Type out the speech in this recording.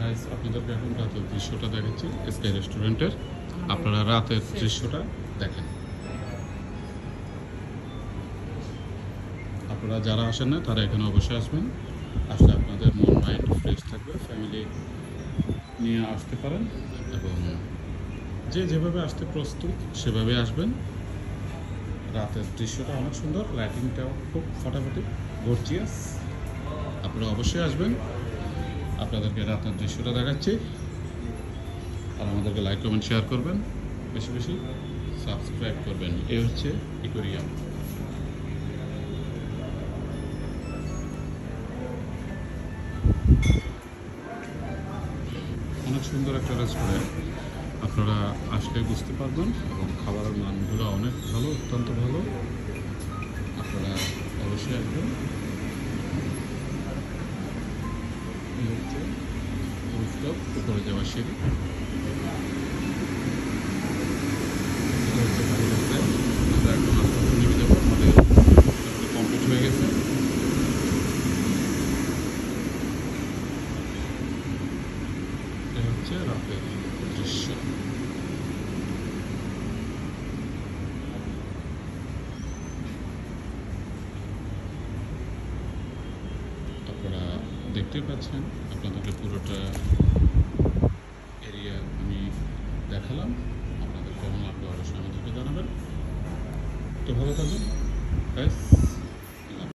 Guys আপনাদেরকে এখন রাতের দৃশ্যটা দেখাচ্ছি স্কাই রেস্টুরেন্টের। আপনারা রাতের দৃশ্যটা দেখেন। আপনারা যারা আসেন না তারা এখানে অবশ্যই আসবেন। আসলে আপনাদের মন মাইন্ড ফ্রেশ থাকবে, ফ্যামিলি নিয়ে আসতে পারেন এবং যে যেভাবে আসতে প্রস্তুত সেভাবে আসবেন। রাতের দৃশ্যটা অনেক সুন্দর, লাইটিংটাও খুব ফাটাফাটি গর্জিয়াস। আপনারা অবশ্যই আসবেন, আপনাদেরকে রাতের দৃশ্যটা দেখাচ্ছি। আর আমাদেরকে লাইক কমেন্ট শেয়ার করবেন, বেশি বেশি সাবস্ক্রাইব করবেন। এই হচ্ছে ইকোরিয়াম। অনেক সুন্দর একটা রেস্টুরেন্ট, আপনারা আসলে বুঝতে পারবেন এবং খাবারের মানগুলো অনেক ভালো, অত্যন্ত ভালো। আপনারা অবশ্যই আসবেন। এই হচ্ছে রুফটপ, উপরে যাওয়ার সিঁড়ি। এটা হচ্ছে গাড়ি রাস্তায়। আমরা এখন আস্তে আস্তে নেমে যাবো, আমাদের কমপ্লিট হয়ে গেছে। এটা হচ্ছে রাতের দৃশ্য। আপনারা দেখতে পাচ্ছেন, আপনাদেরকে পুরোটা এরিয়া আমি দেখালাম। আপনাদের কেমন লাগলো অবশ্যই আমাদেরকে জানাবেন। তো ভালো থাকবেন গাইস।